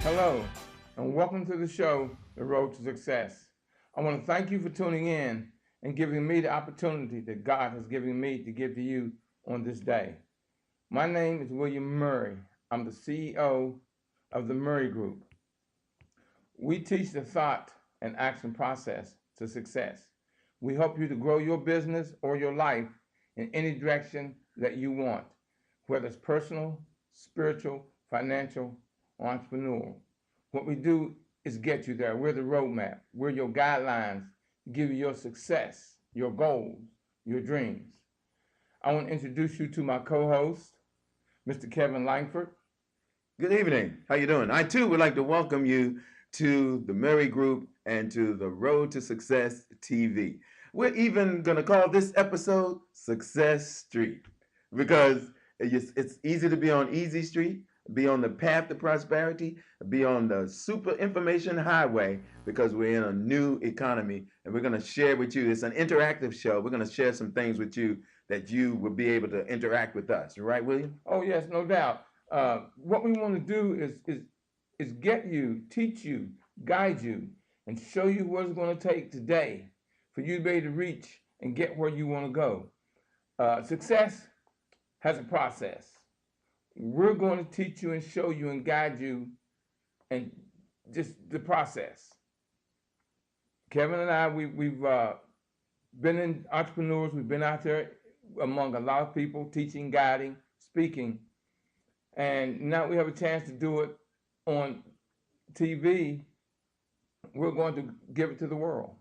Hello, and welcome to the show, The Road to Success. I want to thank you for tuning in and giving me the opportunity that God has given me to give to you on this day. My name is William Murray. I'm the CEO of the Murray Group. We teach the thought and action process to success. We help you to grow your business or your life in any direction that you want, whether it's personal, spiritual, financial, or entrepreneurial. What we do is get you there. We're the roadmap. We're your guidelines to give you your success, your goals, your dreams. I want to introduce you to my co-host, Mr. Kevin Langford. Good evening. How you doing? I too would like to welcome you to the Murray Group and to the Road to Success TV. We're even going to call this episode Success Street because it's easy to be on Easy Street, be on the path to prosperity, be on the super information highway because we're in a new economy and we're going to share with you. It's an interactive show. We're going to share some things with you that you will be able to interact with us. Right, William? Oh, yes, no doubt. What we want to do is get you, teach you, guide you, and show you what it's going to take today for you to be able to reach and get where you want to go. Success has a process. We're going to teach you and show you and guide you and just the process. Kevin and I, we've been in entrepreneurs. We've been out there among a lot of people, teaching, guiding, speaking. And now we have a chance to do it on TV. We're going to give it to the world.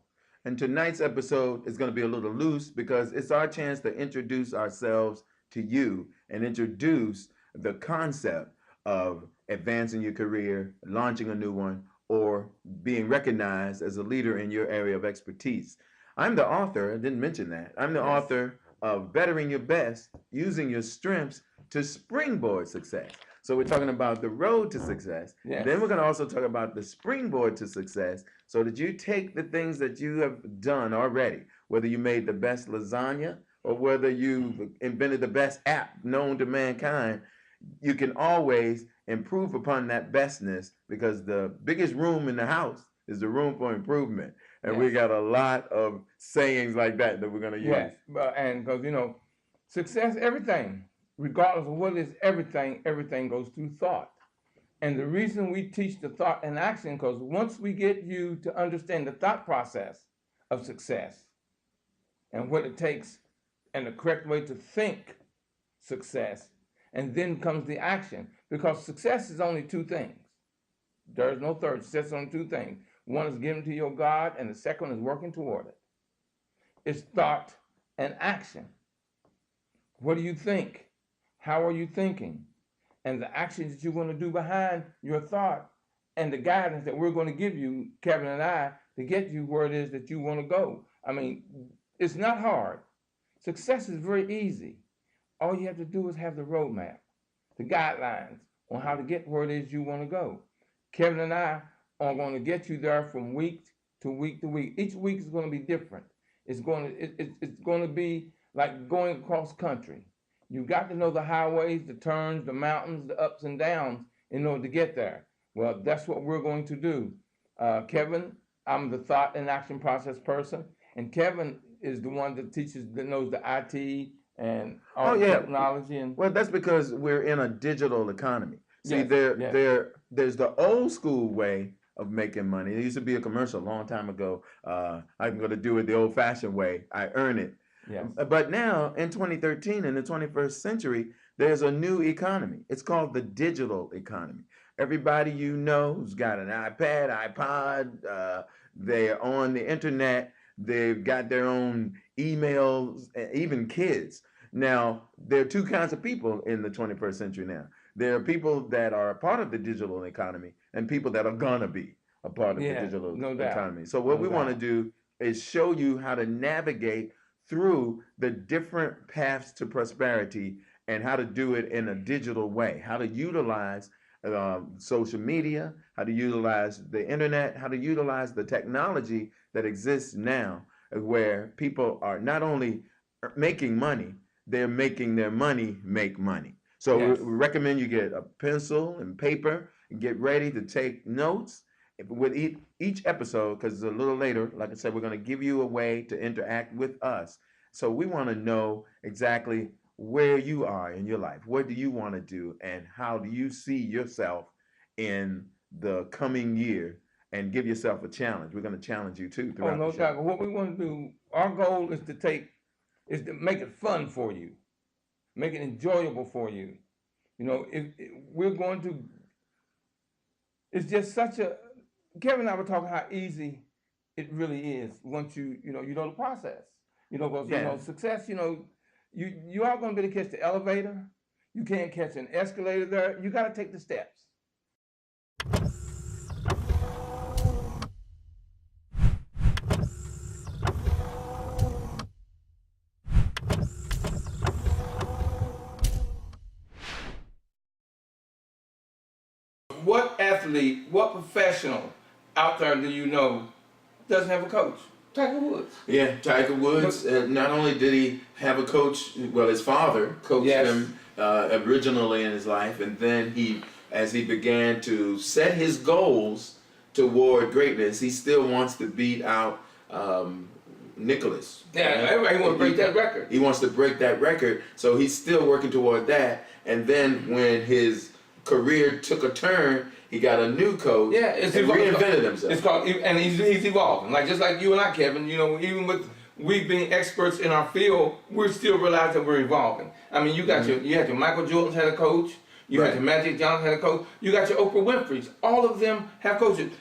And tonight's episode is going to be a little loose because it's our chance to introduce ourselves to you and introduce the concept of advancing your career, launching a new one, or being recognized as a leader in your area of expertise. I'm the author, I didn't mention that. I'm the author of Bettering Your Best, Using Your Strengths to Springboard Success. So we're talking about the road to success. Yes. Then we're going to also talk about the springboard to success so that you take the things that you have done already, whether you made the best lasagna or whether you've invented the best app known to mankind, you can always improve upon that bestness because the biggest room in the house is the room for improvement. And we got a lot of sayings like that we're going to use. Yes, and because, success, everything, regardless of what it is, everything goes through thought. And the reason we teach the thought and action, because once we get you to understand the thought process of success and what it takes and the correct way to think success, and then comes the action, because success is only two things. There's no third. Success is only two things. One is given to your God, and the second one is working toward it. It's thought and action. What do you think? How are you thinking? And the actions that you're going to do behind your thought and the guidance that we're going to give you, Kevin and I, to get you where it is that you want to go. I mean, it's not hard. Success is very easy. All you have to do is have the roadmap, the guidelines on how to get where it is you want to go. Kevin and I are going to get you there from week to week to week. Each week is going to be different. It's going to be like going across country. You got to know the highways, the turns, the mountains, the ups and downs in order to get there. Well, that's what we're going to do. Kevin, I'm the thought and action process person, and Kevin is the one that knows the IT and all the technology. And well, that's because we're in a digital economy. See, there's the old school way of making money. There used to be a commercial a long time ago. I'm going to do it the old-fashioned way. I earn it. Yes. But now, in 2013, in the 21st century, there's a new economy. It's called the digital economy. Everybody you know who's got an iPad, iPod, they're on the internet, they've got their own emails, even kids. Now, there are two kinds of people in the 21st century now. There are people that are a part of the digital economy and people that are gonna be a part of the digital economy. So what we want to do is show you how to navigate through the different paths to prosperity and how to do it in a digital way, how to utilize social media, how to utilize the internet, how to utilize the technology that exists now where people are not only making money, they're making their money make money. So we recommend you get a pencil and paper, get ready to take notes with each episode, because a little later, like I said, we're going to give you a way to interact with us. So we want to know exactly where you are in your life. What do you want to do, and how do you see yourself in the coming year? And give yourself a challenge. We're going to challenge you too Oh, throughout the no show. doubt. What we want to do, our goal is to make it fun for you, make it enjoyable for you. You know, if we're going to, it's just such a, Kevin and I were talking how easy it really is once you know the process. You know, because, Yeah. success, you are going to be able to catch the elevator. You can't catch an escalator there. You got to take the steps. What athlete, what professional out there do you know doesn't have a coach? Tiger Woods. Yeah, Tiger Woods. Not only did he have a coach, well, his father coached him originally in his life, and then as he began to set his goals toward greatness, he still wants to beat out Nicholas. Yeah, everybody wants to break that record. He wants to break that record, so he's still working toward that. And then when his career took a turn, he got a new coach. Yeah, and reinvented himself. It's called, and he's evolving. Like just like you and I, Kevin. Even with we being experts in our field, we're still realizing that we're evolving. I mean, you had your Michael Jordan's had a coach. You had your Magic Johnson had a coach. You got your Oprah Winfrey's. All of them have coaches.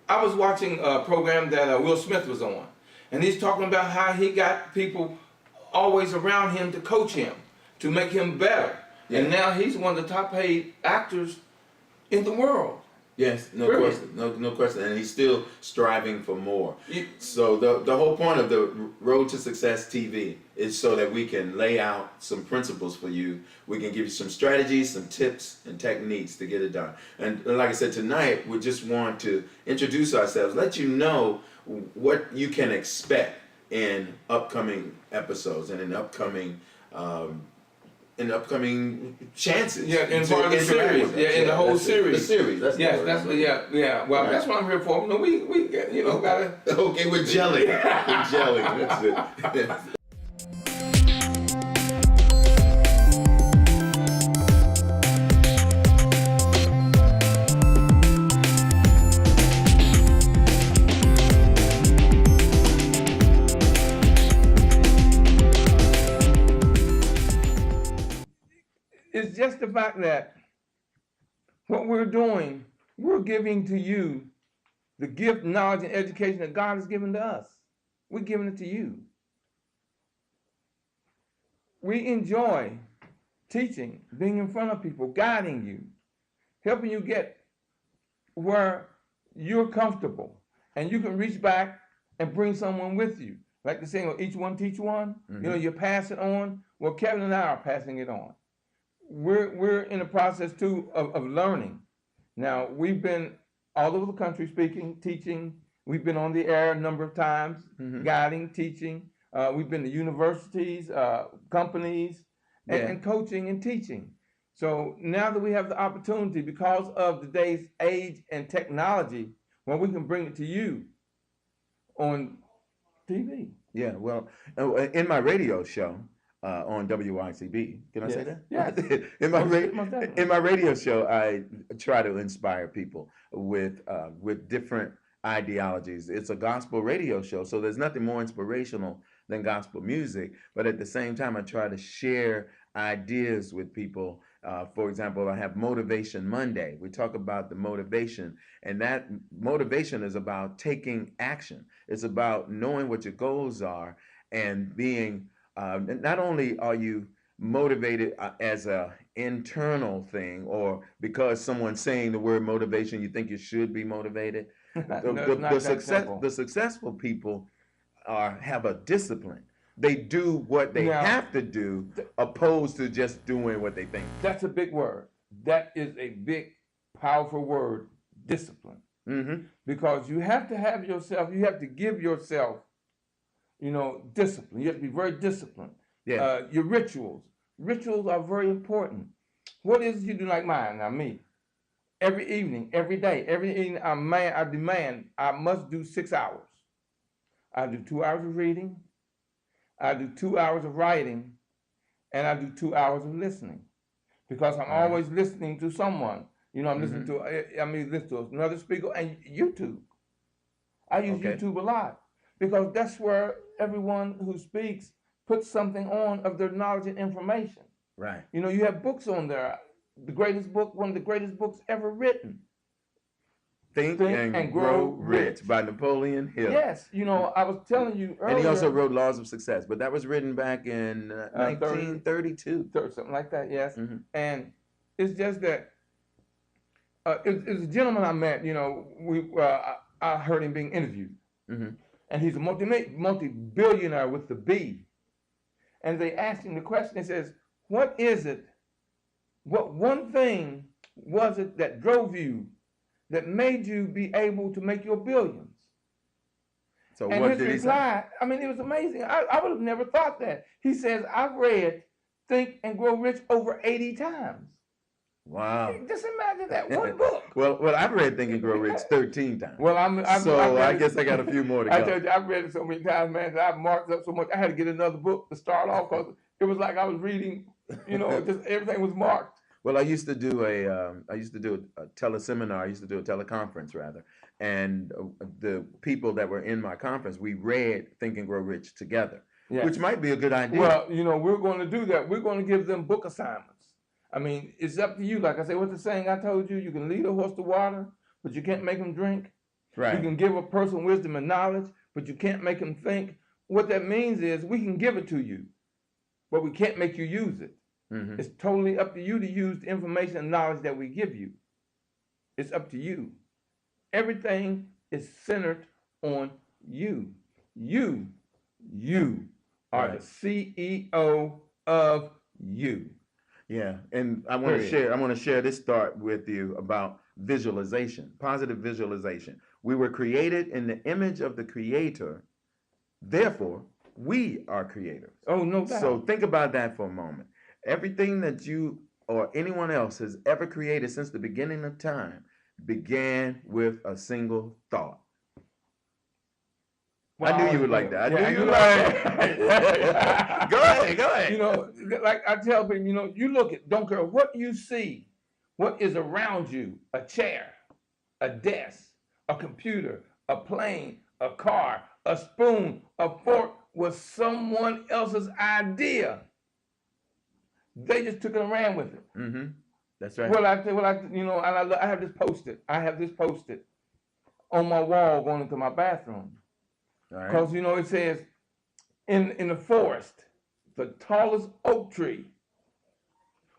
I was watching a program that Will Smith was on, and he's talking about how he got people always around him to coach him, to make him better. Yeah. And now he's one of the top paid actors in the world. Yes, no question, no question, and he's still striving for more. So the whole point of the Road to Success TV is so that we can lay out some principles for you. We can give you some strategies, some tips, and techniques to get it done. And like I said, tonight we just want to introduce ourselves, let you know what you can expect in upcoming episodes and in upcoming chances. Yeah, in part of the series. Yeah, in the whole series. The series. That's yeah. Well, that's what I'm here for. We gotta. Okay, we're gelling. We're gelling. That's it. It's just the fact that what we're doing, we're giving to you the gift, knowledge, and education that God has given to us. We're giving it to you. We enjoy teaching, being in front of people, guiding you, helping you get where you're comfortable, and you can reach back and bring someone with you. Like the saying, each one teach one. Mm-hmm. You pass it on. Well, Kevin and I are passing it on. We're in the process too of learning. Now, we've been all over the country speaking, teaching. We've been on the air a number of times, guiding, teaching. We've been to universities, companies, and coaching and teaching. So now that we have the opportunity, because of today's age and technology, well, we can bring it to you on TV. Yeah, well, in my radio show, on WYCB. Can I say that? Yes. in my radio show, I try to inspire people with different ideologies. It's a gospel radio show, so there's nothing more inspirational than gospel music. But at the same time, I try to share ideas with people. For example, I have Motivation Monday. We talk about the motivation, and that motivation is about taking action. It's about knowing what your goals are and being not only are you motivated as a internal thing, or because someone's saying the word motivation, you think you should be motivated. The successful people have a discipline. They do what they have to do, opposed to just doing what they think. That's a big word. That is a big, powerful word, discipline. Mm-hmm. Because you have to have yourself, you have to give yourself, discipline. You have to be very disciplined. Yeah. Your rituals are very important. What is it you do like mine? Now, me. every evening, every day, every evening. I demand I must do 6 hours. I do 2 hours of reading, I do 2 hours of writing, and I do 2 hours of listening because I'm All right. always listening to someone. I'm listening Mm-hmm. to, listen to another speaker and YouTube. I use Okay. YouTube a lot because that's where everyone who speaks puts something on of their knowledge and information. Right. You have books on there. The greatest book, one of the greatest books ever written, Think Think and and Grow Grow Rich. Rich by Napoleon Hill. Yes, I was telling you And he also earlier, wrote Laws of Success, but that was written back in 30, 1932. something like that, yes. Mm-hmm. And it's just that it's a gentleman I met, I heard him being interviewed. Mm-hmm. And he's a multi-billionaire with the B. And they asked him the question, he says, what is it, what one thing was it that drove you, that made you be able to make your billions? So And what his did he say? reply, it was amazing. I would have never thought that. He says, I've read Think and Grow Rich over 80 times. Wow. Just imagine that, one book. Well, I've read Think and Grow Rich 13 times. Well, I guess I got a few more to I go. told you, I've read it so many times, man, that I've marked up so much. I had to get another book to start off because it was like I was reading, just everything was marked. Well, I used to do a teleseminar. I used to do a teleconference rather, and the people that were in my conference, we read Think and Grow Rich together, Yes. which might be a good idea. Well, we're going to do that. We're going to give them book assignments. It's up to you. Like I say, what's the saying I told you? You can lead a horse to water, but you can't make him drink. Right. You can give a person wisdom and knowledge, but you can't make him think. What that means is we can give it to you, but we can't make you use it. Mm-hmm. It's totally up to you to use the information and knowledge that we give you. It's up to you. Everything is centered on you. You are Right. the CEO of you. Yeah, and I want to share this thought with you about visualization, positive visualization. We were created in the image of the Creator, therefore we are creators. Oh, no doubt. So think about that for a moment. Everything that you or anyone else has ever created since the beginning of time began with a single thought. Wow. I knew you would like that. I Yeah, knew you would like that. Go ahead. Like I tell people, you look at, don't care what you see, what is around you, a chair, a desk, a computer, a plane, a car, a spoon, a fork was someone else's idea. They just took it and ran with it. Mm-hmm. That's right. I have this posted. I have this posted on my wall going into my bathroom. All right. Because, it says, in the forest, the tallest oak tree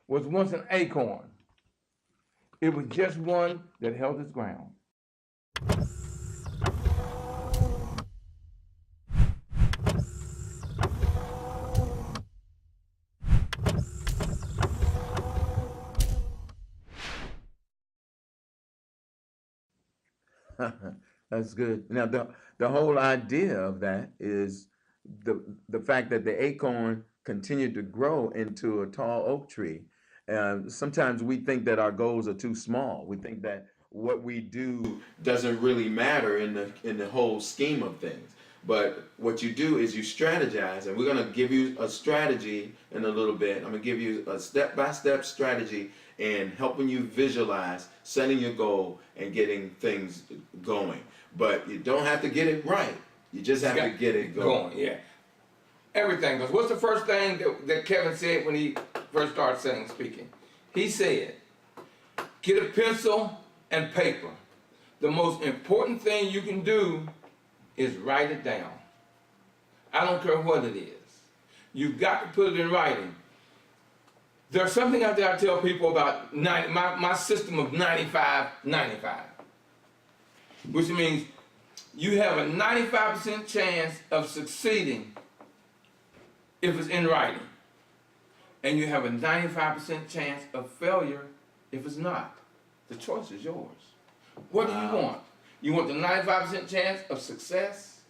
was once an acorn. It was just one that held its ground. That's good. Now the whole idea of that is the fact that the acorn continued to grow into a tall oak tree. Sometimes we think that our goals are too small. We think that what we do doesn't really matter in the whole scheme of things. But what you do is you strategize, and we're going to give you a strategy in a little bit. I'm going to give you a step-by-step strategy in helping you visualize setting your goal and getting things going. But you don't have to get it right. You just have to get it going. Yeah. Everything. Because what's the first thing that Kevin said when he first started speaking? He said, get a pencil and paper. The most important thing you can do is write it down. I don't care what it is. You've got to put it in writing. There's something out there I tell people about my system of 95-95, which means you have a 95% chance of succeeding if it's in writing, and you have a 95% chance of failure if it's not. The choice is yours. What do you want? You want the 95% chance of success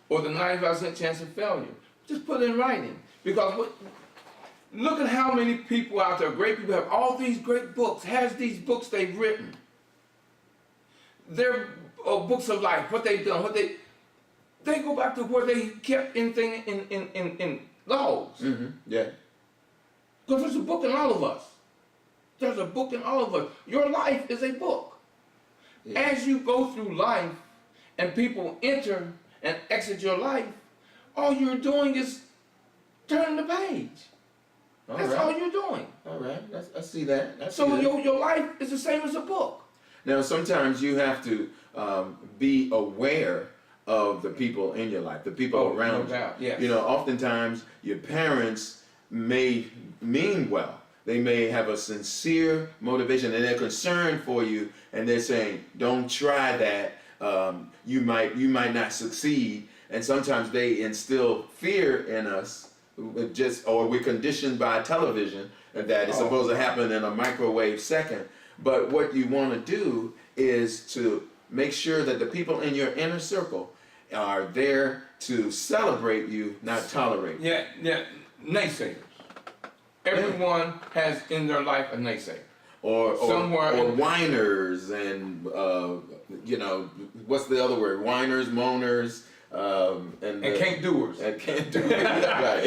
or the 95% chance of failure? Just put it in writing. Because Look at how many people out there, great people, have all these great books, has these books they've written. They're books of life, what they've done, they go back to where they kept anything in laws. Mm-hmm. Yeah. Because there's a book in all of us. There's a book in all of us. Your life is a book. Yeah. As you go through life and people enter and exit your life, all you're doing is turning the page. That's all you're doing. All right. I see that. Your life is the same as a book. Now, sometimes you have to be aware of the people in your life, the people around you. Yes. You know, oftentimes your parents may mean well. They may have a sincere motivation and they're concerned for you, and they're saying, "Don't try that. You might not succeed." And sometimes they instill fear in us, or we're conditioned by television that it's supposed to happen in a microwave second. But what you want to do is to make sure that the people in your inner circle are there to celebrate you, not tolerate you. Yeah, naysayers. Everyone has in their life a naysayer. Or whiners and, what's the other word? Whiners, moaners, and can't doers. And can't doers. Right.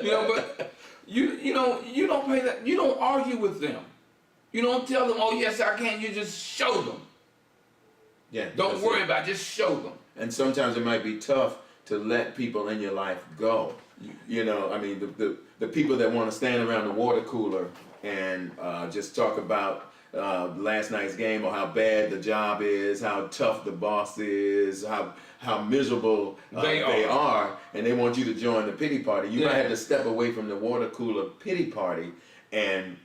Yeah. But you don't pay that. You don't argue with them. You don't tell them, "Oh yes, I can." You just show them. Yeah. Don't worry about it. Just show them. And sometimes it might be tough to let people in your life go. You know, I mean, the people that want to stand around the water cooler and just talk about last night's game or how bad the job is, how tough the boss is, how miserable they are, and they want you to join the pity party. You might have to step away from the water cooler pity party and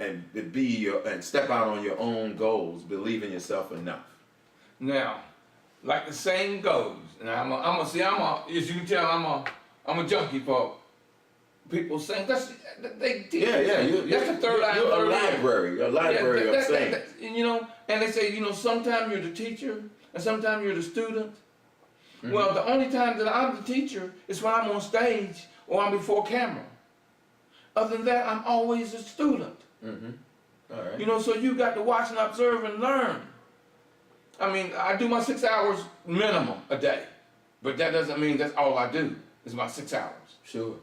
step out on your own goals. Believe in yourself enough. Now, like the saying goes, and as you can tell, I'm a junkie for people saying they teach. Yeah. That's the third eye. You're a library of saying. And they say, sometimes you're the teacher and sometimes you're the student. Mm-hmm. Well, the only time that I'm the teacher is when I'm on stage or I'm before camera. Other than that, I'm always a student. Mm-hmm. All right. So you got to watch and observe and learn. I mean, I do my 6 hours minimum a day, but that doesn't mean that's all I do. It's my 6 hours. Sure.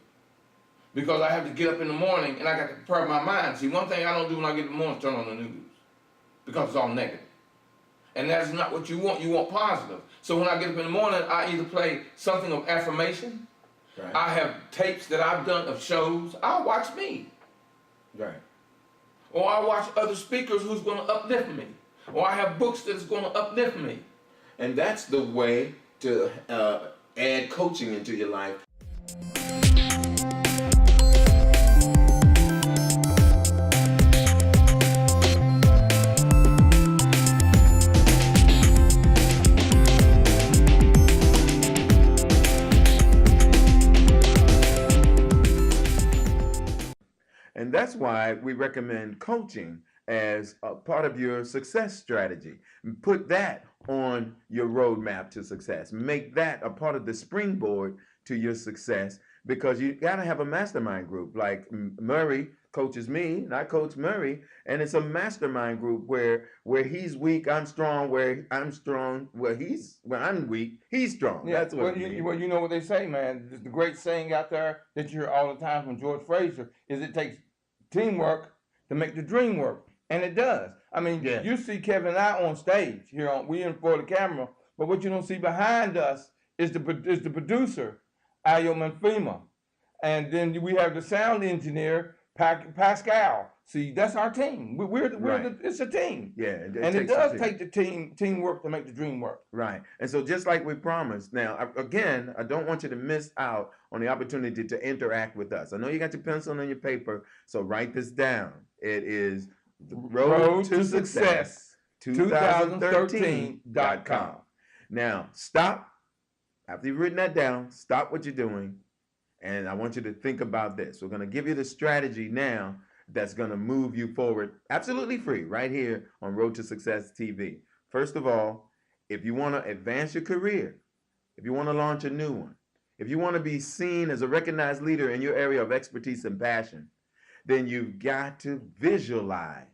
Because I have to get up in the morning and I got to prepare my mind. See, one thing I don't do when I get in the morning is turn on the news, because it's all negative. And that's not what you want. You want positive. So when I get up in the morning, I either play something of affirmation. Right. I have tapes that I've done of shows. I'll watch me. Right. Or I watch other speakers who's going to uplift me. Or I have books that's going to uplift me. And that's the way to add coaching into your life. And that's why we recommend coaching as a part of your success strategy. Put that on your roadmap to success. Make that a part of the springboard to your success, because you got to have a mastermind group. Like Murray coaches me, and I coach Murray, and it's a mastermind group where he's weak, I'm strong. Where I'm strong, where I'm weak, he's strong. Yeah, that's what. You know what they say, man. The great saying out there that you hear all the time from George Fraser is, it takes teamwork to make the dream work. And it does. I mean, You see Kevin and I on stage here. We in for the camera, but what you don't see behind us is the producer, Ayo Manfima, and then we have the sound engineer, Pascal. See, that's our team. It's a team. Yeah, it does take the teamwork to make the dream work. Right. And so, just like we promised, now again, I don't want you to miss out on the opportunity to interact with us. I know you got your pencil and your paper, so write this down. It is the Road to Success 2013.com. Now, stop. After you've written that down, stop what you're doing, and I want you to think about this. We're going to give you the strategy now that's going to move you forward absolutely free right here on Road to Success TV. First of all, if you want to advance your career, if you want to launch a new one, if you want to be seen as a recognized leader in your area of expertise and passion, then you've got to visualize.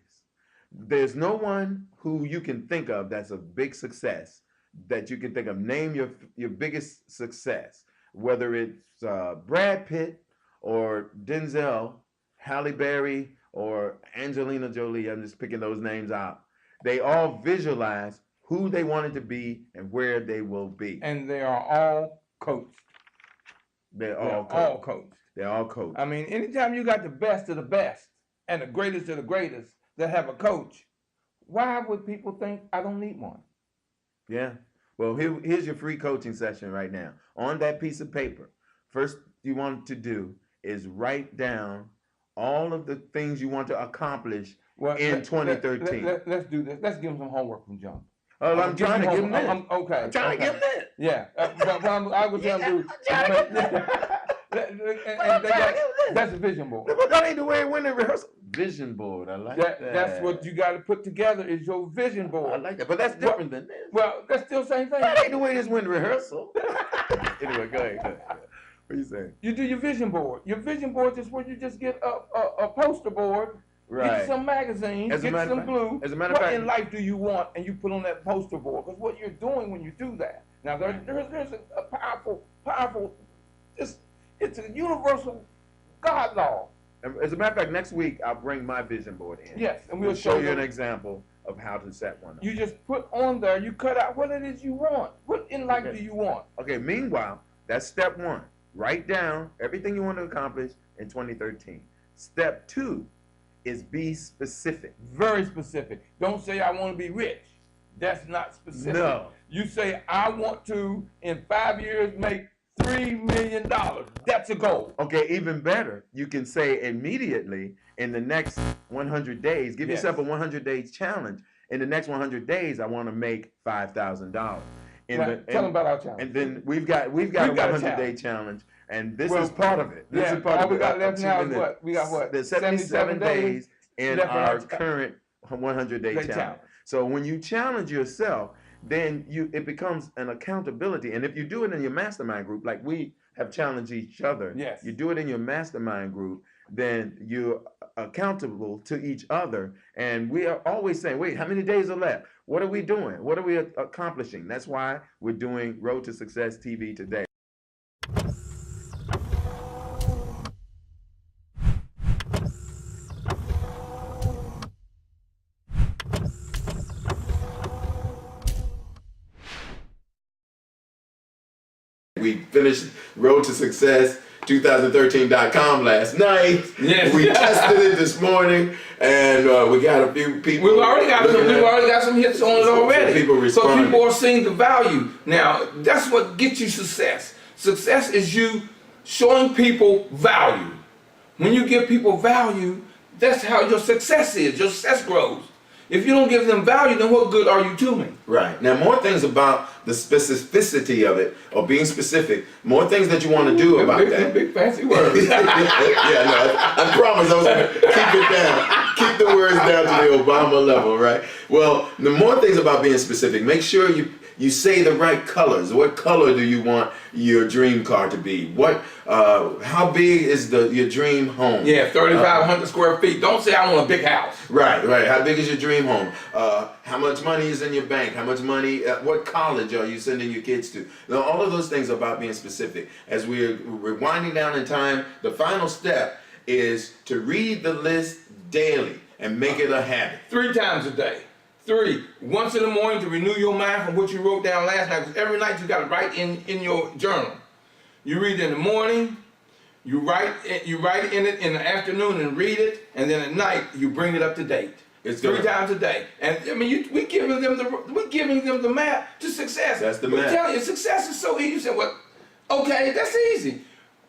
There's no one who you can think of that's a big success that you can think of. Name your biggest success, whether it's Brad Pitt or Denzel, Halle Berry or Angelina Jolie. I'm just picking those names out. They all visualize who they wanted to be and where they will be. And they are all coached. They're all coached. coached. They're all coached. I mean, anytime you got the best of the best and the greatest of the greatest that have a coach, why would people think I don't need one? Yeah. Well, here's your free coaching session right now. On that piece of paper, first you want to do is write down all of the things you want to accomplish in 2013. Let's do this. Let's give them some homework from John. Oh, I'm trying to give them this. Okay. I'm trying to give them this. Yeah. But I would tell them that's a vision board. But that ain't the way it went in rehearsal. Vision board. I like that. That's what you got to put together is your vision board. I like that. But that's different than this. Well, that's still the same thing. That ain't the way this went in rehearsal. Anyway, go ahead. What are you saying? You do your vision board. Your vision board is where you just get a poster board, get some magazines, get some glue. As a matter of fact, what in life do you want? And you put on that poster board. Because what you're doing when you do that. Now, there's a powerful, it's a universal God law. As a matter of fact, next week I'll bring my vision board in. Yes, and we'll show you an example of how to set one up. You just put on there, you cut out what it is you want. What in life do you want? Okay, meanwhile, that's step one. Write down everything you want to accomplish in 2013. Step two is be specific. Very specific. Don't say I want to be rich. That's not specific. No. You say I want to, in 5 years, make $3 million. That's a goal. Okay, even better, you can say immediately in the next 100 days, give yourself a 100-day challenge. In the next 100 days, I want to make $5,000. Tell them about our challenge. And then we've got a 100-day challenge, and this is part of it. This is part of it. We got left now is what? We got what? There's 77 days in our current 100-day challenge. So when you challenge yourself, then it becomes an accountability. And if you do it in your mastermind group, like we have challenged each other, you do it in your mastermind group, then you're accountable to each other. And we are always saying, wait, how many days are left? What are we doing? What are we accomplishing? That's why we're doing Road to Success TV today. We finished Road to Success 2013.com last night. Yes. We tested it this morning, and we got a few people. We've already got some hits on it already. So people are seeing the value. Now, that's what gets you success. Success is you showing people value. When you give people value, that's how your success is. Your success grows. If you don't give them value, then what good are you to me? Right. Now, more things about the specificity of it, or being specific, more things that you want to do about that. Big fancy words. Yeah, no, I promise I was going to keep it down. Keep the words down to the Obama level, right? Well, the more things about being specific, make sure you say the right colors. What color do you want your dream car to be? How big is your dream home? Yeah, 3,500 square feet. Don't say I want a big house. Right. How big is your dream home? How much money is in your bank? How much money, what college are you sending your kids to? Now, all of those things are about being specific. As we're winding down in time, the final step is to read the list daily and make it a habit. 3 times a day. 3. Once in the morning to renew your mind from what you wrote down last night. Because every night you got to write in your journal. You read it in the morning, you write it in the afternoon and read it, and then at night you bring it up to date. It's 3 times a day. And I mean, we're giving them the map to success. That's the map. I'm telling you, success is so easy. You say, well, okay, that's easy.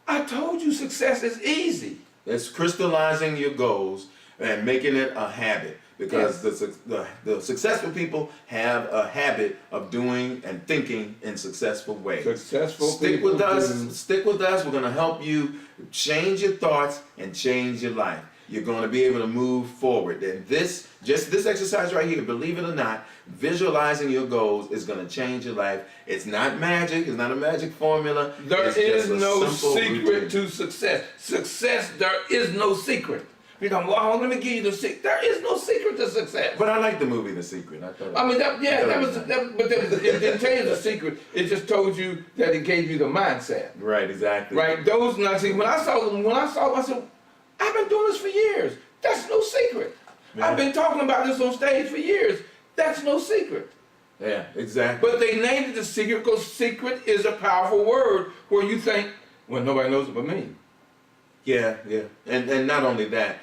I told you success is easy. It's crystallizing your goals and making it a habit. Because the successful people have a habit of doing and thinking in successful ways. Stick with us. We're going to help you change your thoughts and change your life. You're going to be able to move forward. And this exercise right here, believe it or not, visualizing your goals is going to change your life. It's not magic. It's not a magic formula. There is no secret to success. There is no secret. You know, well, let me give you the secret. There is no secret to success. But I like the movie The Secret. I mean, that it didn't tell you the secret. It just told you that it gave you the mindset. Right, exactly. Right. Those nothing. When I saw them, I said, I've been doing this for years. That's no secret. Yeah. I've been talking about this on stage for years. That's no secret. Yeah, exactly. But they named it the secret because secret is a powerful word where you think, well, nobody knows it but me. Yeah, yeah. And not only that,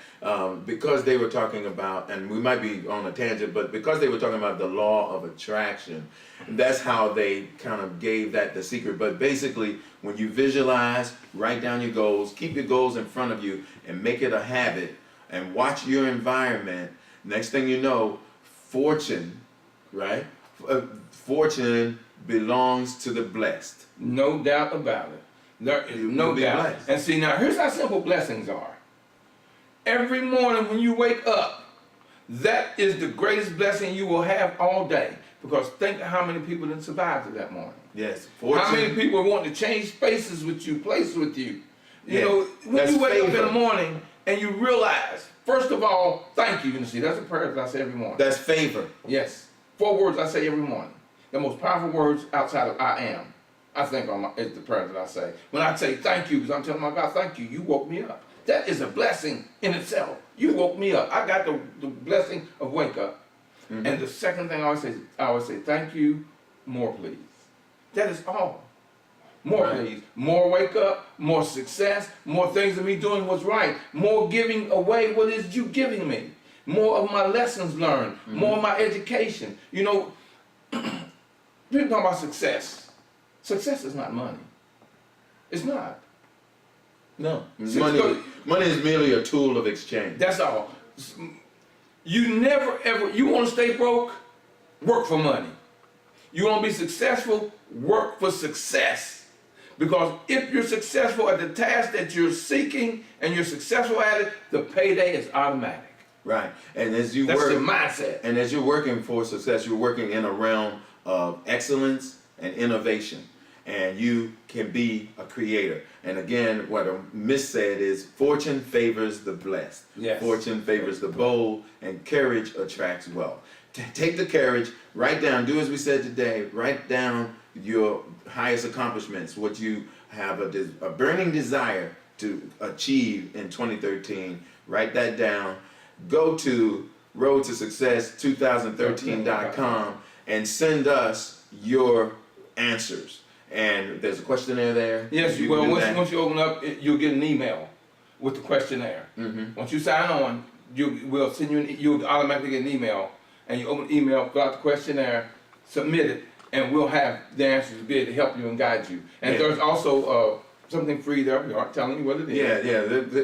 because they were talking about, and we might be on a tangent, but because they were talking about the law of attraction, that's how they kind of gave that the secret. But basically, when you visualize, write down your goals, keep your goals in front of you, and make it a habit, and watch your environment, next thing you know, fortune, right? Fortune belongs to the blessed. No doubt about it. There is no doubt. Blessed. And see, now here's how simple blessings are. Every morning when you wake up, that is the greatest blessing you will have all day. Because think of how many people didn't survive to that morning. Yes. Fortune. How many people want to change spaces with you, places with you. You Yeah. know, when That's you wake up favor. in the morning and you realize, first of all, thank you. You see, that's a prayer that I say every morning. That's favor. Yes. 4 words I say every morning. The most powerful words outside of I am. I think is the prayer that I say. When I say thank you, because I'm telling my God, thank you, you woke me up. That is a blessing in itself. You woke me up. I got the blessing of wake up. Mm-hmm. And the second thing I always say, thank you, more please. That is all. More right. please. More wake up, more success, more things of me doing what's right, more giving away what is you giving me, more of my lessons learned, more of my education. You know, people talk about success. Success is not money. It's not. No. Money is merely a tool of exchange. That's all. You never ever, you want to stay broke? Work for money. You want to be successful? Work for success. Because if you're successful at the task that you're seeking and you're successful at it, the payday is automatic. Right. And as you That's work, the mindset. and as you're working for success, you're working in a realm of excellence and innovation. And you can be a creator. And again, what a miss said is fortune favors the blessed. Yes. Fortune favors the bold, and courage attracts wealth. Take the courage, write down, do as we said today, write down your highest accomplishments, what you have a burning desire to achieve in 2013. Write that down. Go to roadtosuccess2013.com and send us your answers. And there's a questionnaire there. Yes, well, once you open up, you'll get an email with the questionnaire. Mm-hmm. Once you sign on, we'll send you you'll automatically get an email, and you open the email, fill out the questionnaire, submit it, and we'll have the answers to be able to help you and guide you. And there's also something free there. We aren't telling you what it is. Yeah.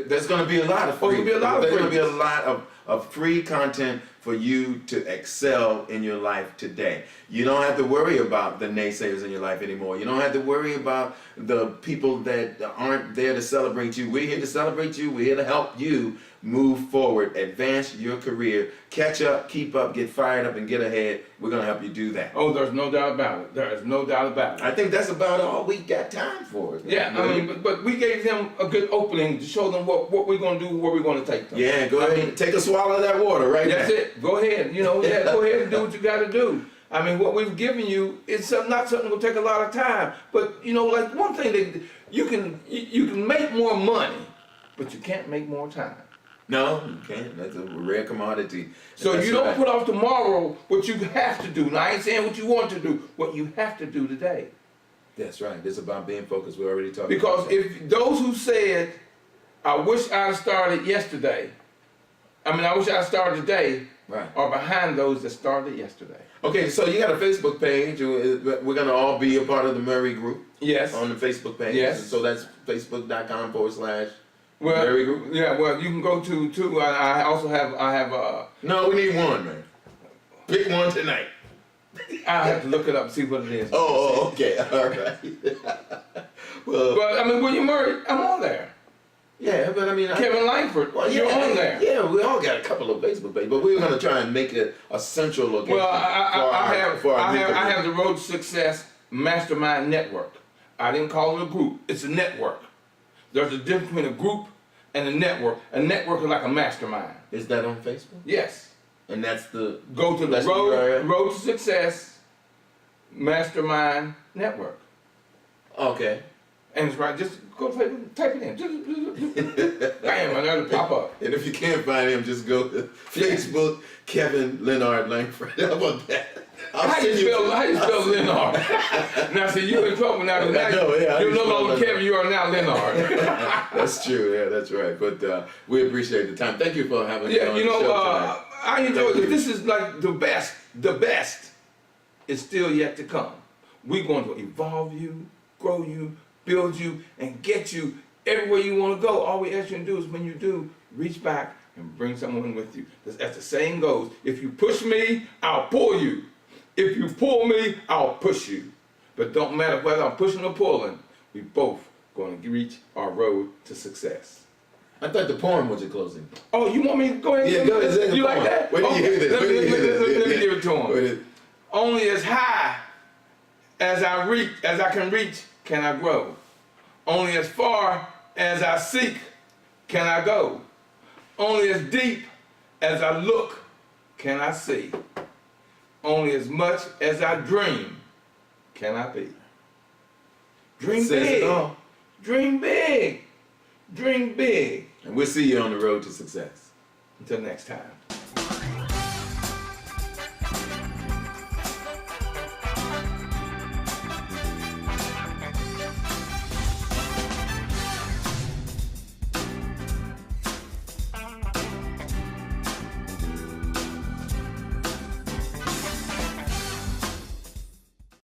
There's going to be a lot of free. There's going to be a lot of free content for you to excel in your life today. You don't have to worry about the naysayers in your life anymore. You don't have to worry about the people that aren't there to celebrate you. We're here to celebrate you. We're here to help you move forward, advance your career, catch up, keep up, get fired up, and get ahead. We're going to help you do that. Oh, there's no doubt about it. There is no doubt about it. I think that's about all we got time for. Yeah, I mean, but we gave them a good opening to show them what we're going to do, where we're going to take them. Yeah, go ahead and take a swallow of that water right That's now. it. Go ahead. You know, go ahead and do what you got to do. I mean, what we've given you is not something that will take a lot of time. But, you know, like one thing that you can make more money, but you can't make more time. No, you can't. That's a rare commodity. So That's you don't right. put off tomorrow what you have to do. Now, I ain't saying what you want to do, what you have to do today. That's right. It's about being focused. We already talked Because about that. if those who said, I wish I'd started yesterday, I wish I'd started today, Right. are behind those that started yesterday. Okay, so you got a Facebook page. We're going to all be a part of the Murray group Yes. on the Facebook page. Yes. So that's facebook.com/Murray Well, group. yeah. Well, you can go to. I also have. No, we need one, man. Pick one tonight. I have to look it up and see what it is. Oh, okay. All right. Well, But William Murray, I'm on there. yeah, but Kevin Langford, you're on there. Yeah, we all got a couple of Facebook pages, but we're going to try and make it a central location. Well, I I have the Road to Success Mastermind Network. I didn't call it a group. It's a network. There's a difference between a group and a network. A network is like a mastermind. Is that on Facebook? Yes. And that's the Go to the that's the URL? Road to Success Mastermind Network. Okay. And it's right, just go to Facebook, type it in. Just bam, and that'll pop up. And if you can't find him, just go to Facebook, Kevin Leonard Langford. How about that? How you spell Leonard? Now, see, you're in trouble now. I know, yeah. You're no longer Kevin, you are now Leonard. That's true, yeah, that's right. But we appreciate the time. Thank you for having me on the show tonight. I enjoy this. This is like the best. The best is still yet to come. We're going to evolve you, grow you, build you, and get you everywhere you want to go. All we ask you to do is when you do, reach back and bring someone with you. As the saying goes, if you push me, I'll pull you. If you pull me, I'll push you. But don't matter whether I'm pushing or pulling, we both going to reach our road to success. I thought the poem was your closing. Oh, you want me to go ahead? Yeah, go ahead. You like that? Wait till you hear this. Let me give it to him. Wait. Only as high as I can reach, can I grow. Only as far as I seek, can I go. Only as deep as I look, can I see. Only as much as I dream, can I be. Dream Says big. it all. Dream big. Dream big. And we'll see you on the road to success. Until next time.